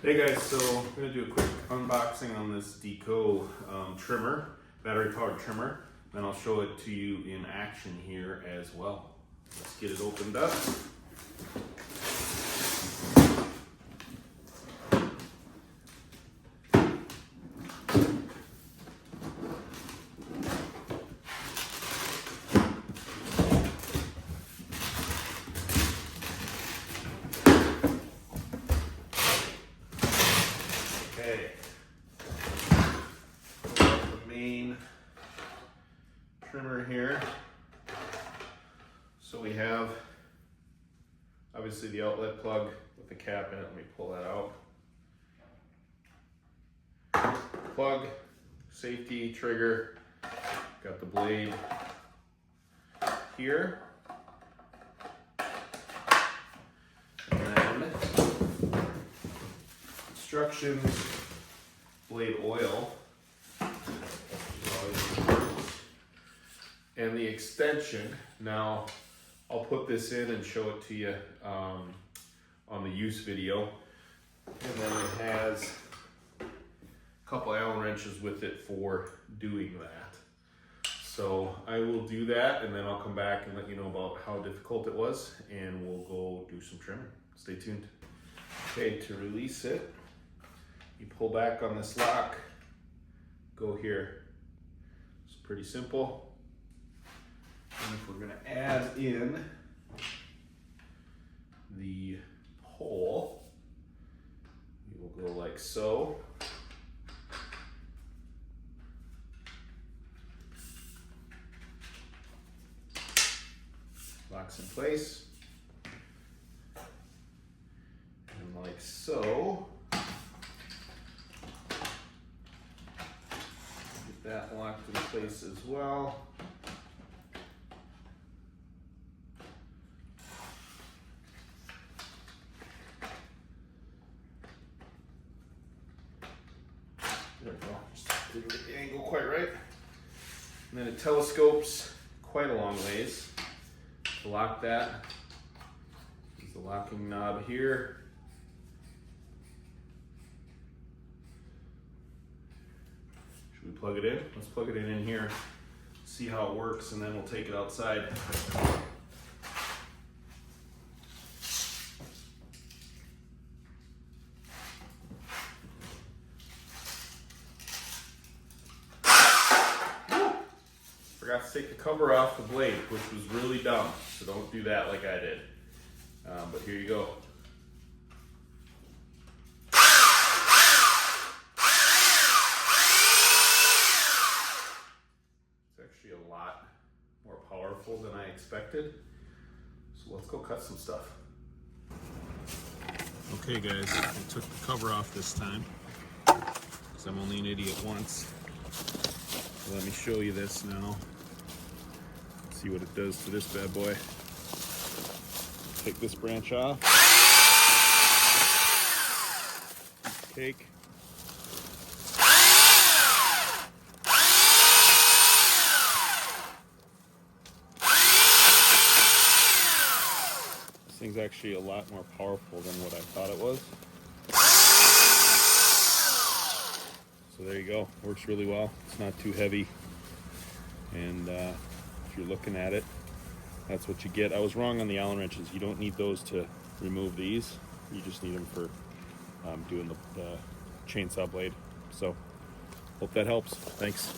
Hey guys, so I'm going to do a quick unboxing on this Deko trimmer, battery powered trimmer. Then I'll show it to you in action here as well. Let's get it opened up. Okay, pull out the main trimmer here. So we have obviously the outlet plug with the cap in it. Let me pull that out. Plug, safety, trigger, got the blade here. And then instructions, blade oil, and the extension. Now I'll put this in and show it to you on the use video. And then it has a couple Allen wrenches with it for doing that. So I will do that, and then I'll come back and let you know about how difficult it was, and we'll go do some trimming. Stay tuned. Okay, to release it, you pull back on this lock, go here. It's pretty simple. And if we're going to add in the hole, we will go like so. Locks in place. And like so. Get that locked in place as well. There we go, just didn't get the angle quite right. And then it telescopes quite a long ways. To lock that, there's the locking knob here. Should we plug it in? Let's plug it in here, see how it works, and then we'll take it outside. Forgot to take the cover off the blade, which was really dumb, so don't do that like I did. But here you go. It's actually a lot more powerful than I expected. So let's go cut some stuff. Okay guys, I took the cover off this time, because I'm only an idiot once. So let me show you this now. See what it does to this bad boy. Take this branch off. Cake. This thing's actually a lot more powerful than what I thought it was. So there you go. Works really well. It's not too heavy. And if you're looking at it, that's what you get. I was wrong on the Allen wrenches. You don't need those to remove these. You just need them for doing the chainsaw blade. So hope that helps. Thanks.